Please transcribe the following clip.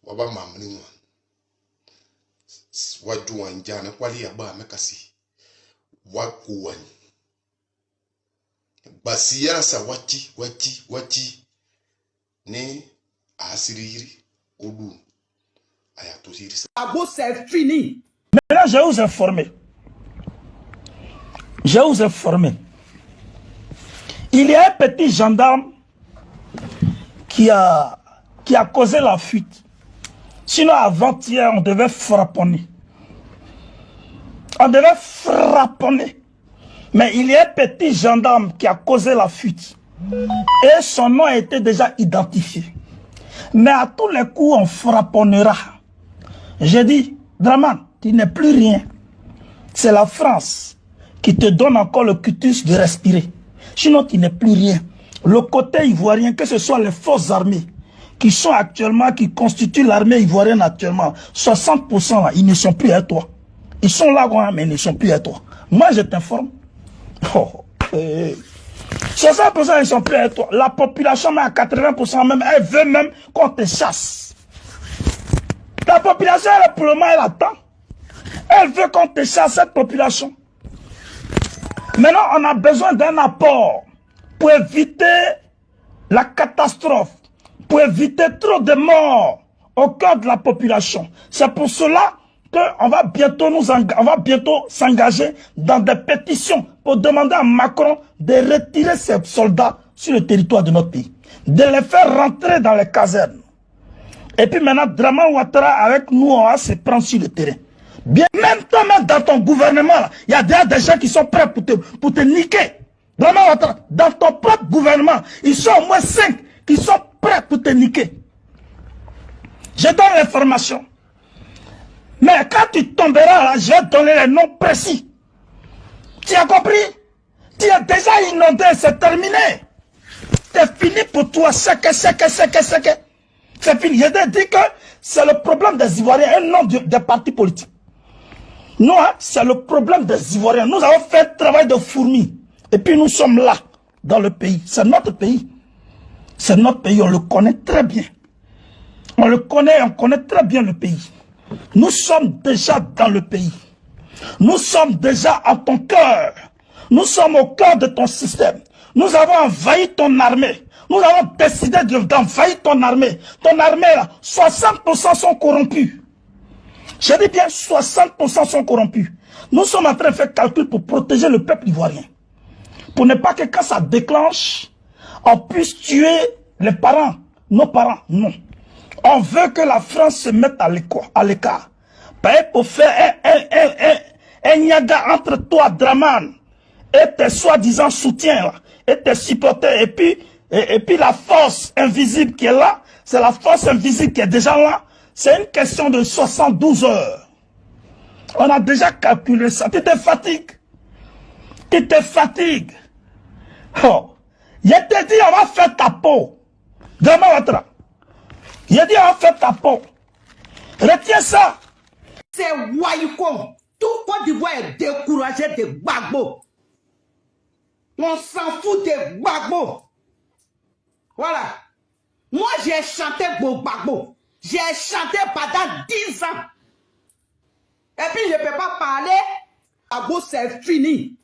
waba mamni waju wanjana kwali aba mekasi wakuwan basiyara sa wati ne asiriri odu ayatosiri. Abo c'est fini. Maintenant je vous informer. Je vous informer. Il y a un petit gendarme qui a causé la fuite. Sinon, avant-hier, on devait frapponner. On devait frapponner. Mais il y a un petit gendarme qui a causé la fuite. Et son nom a été déjà identifié. Mais à tous les coups, on frapponnera. J'ai dit, Draman, tu n'es plus rien. C'est la France qui te donne encore le cutus de respirer. Sinon, tu n'es plus rien. Le côté ivoirien, que ce soit les forces armées, qui sont actuellement, qui constituent l'armée ivoirienne actuellement, 60% là, ils ne sont plus à toi. Ils sont là, mais ils ne sont plus à toi. Moi, je t'informe. 60% ils ne sont plus à toi. La population, même à 80% même, elle veut même qu'on te chasse. La population, elle, pour le moment, elle attend. Elle veut qu'on te chasse, cette population. Maintenant, on a besoin d'un apport pour éviter la catastrophe, pour éviter trop de morts au cœur de la population. C'est pour cela qu'on va bientôt s'engager dans des pétitions pour demander à Macron de retirer ses soldats sur le territoire de notre pays, de les faire rentrer dans les casernes. Et puis maintenant, Draman Ouattara, avec nous, on va se prendre sur le terrain. Bien, même toi, même dans ton gouvernement, il y a déjà des gens qui sont prêts pour te niquer. Draman Ouattara, dans ton propre gouvernement, ils sont au moins 5 qui sont prêts pour te niquer. Je donne l'information. Mais quand tu tomberas là, je vais te donner les noms précis. Tu as compris? Tu es déjà inondé, c'est terminé. C'est fini pour toi. C'est fini. Je t'ai dit que c'est le problème des Ivoiriens, un nom des partis politiques. Nous, hein, c'est le problème des Ivoiriens. Nous avons fait un travail de fourmi. Et puis nous sommes là, dans le pays. C'est notre pays. C'est notre pays, on le connaît très bien. On le connaît, on connaît très bien le pays. Nous sommes déjà dans le pays. Nous sommes déjà en ton cœur. Nous sommes au cœur de ton système. Nous avons envahi ton armée. Nous avons décidé d'envahir ton armée. Ton armée, là, 60% sont corrompus. Je dis bien 60% sont corrompus. Nous sommes en train de faire calcul pour protéger le peuple ivoirien. Pour ne pas que quand ça déclenche, on puisse tuer les parents, nos parents. Non. On veut que la France se mette à l'écart. Pour faire un niaga entre toi, Draman, et tes soi-disant soutiens, là, et tes supporters, et puis la force invisible qui est là, c'est la force invisible qui est déjà là. C'est une question de 72 heures. On a déjà calculé ça. Tu te fatigues. Tu te fatigues. Oh. Je te dis, on va faire ta peau. Draman Ouattara. Je dis, on va faire ta peau. Retiens ça. C'est Waïko. Tout Côte d'Ivoire est découragé de Gbagbo. On s'en fout de Gbagbo. Voilà. Moi, j'ai chanté pour Gbagbo. J'ai chanté pendant 10 ans. Et puis, je ne peux pas parler. Gbagbo, c'est fini.